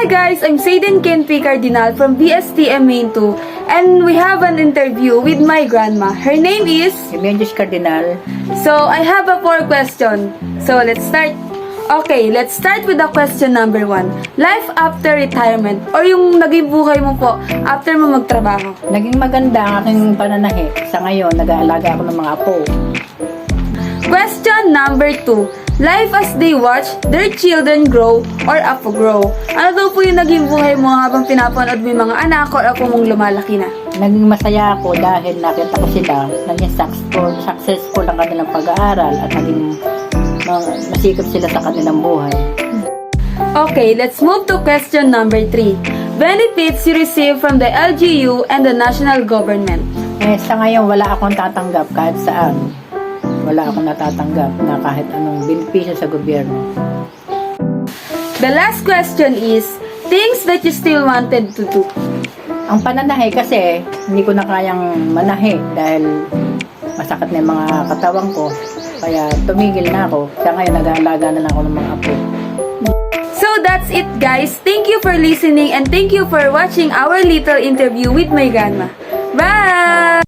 Hi guys, I'm Saiden Kenpi Cardinal from BSTM Main 2 and we have an interview with my grandma. Her name is... Remedios Cardinal. So, I have a 4 question. So, let's start. Okay, let's start with the question number 1. Life after retirement or yung naging buhay mo po after mo magtrabaho. Naging maganda ang aking pananahi. Sa ngayon, nag-aalaga ako ng mga apo. Question number 2. Life as they watch their children grow or apo grow. Ano daw po yung naging buhay mo habang pinapanood mo yung mga anak or apo mong lumalaki na? Naging masaya ako dahil nakita ko sila naging successful ang kanilang pag-aaral at naging masikap sila sa kanilang buhay. Okay, let's move to question number 3. Benefits you receive from the LGU and the national government. Sa ngayon, wala akong tatanggap kahit saan. Wala akong natatanggap na kahit anong benepisyo sa gobyerno. The last question is, things that you still wanted to do. Ang pananahi kasi, hindi ko na kayang manahi dahil masakit na yung mga katawan ko. Kaya tumigil na ako. Sa ngayon, nag-aalaga na lang ako ng mga apo. So that's it guys. Thank you for listening and thank you for watching our little interview with my grandma. Bye!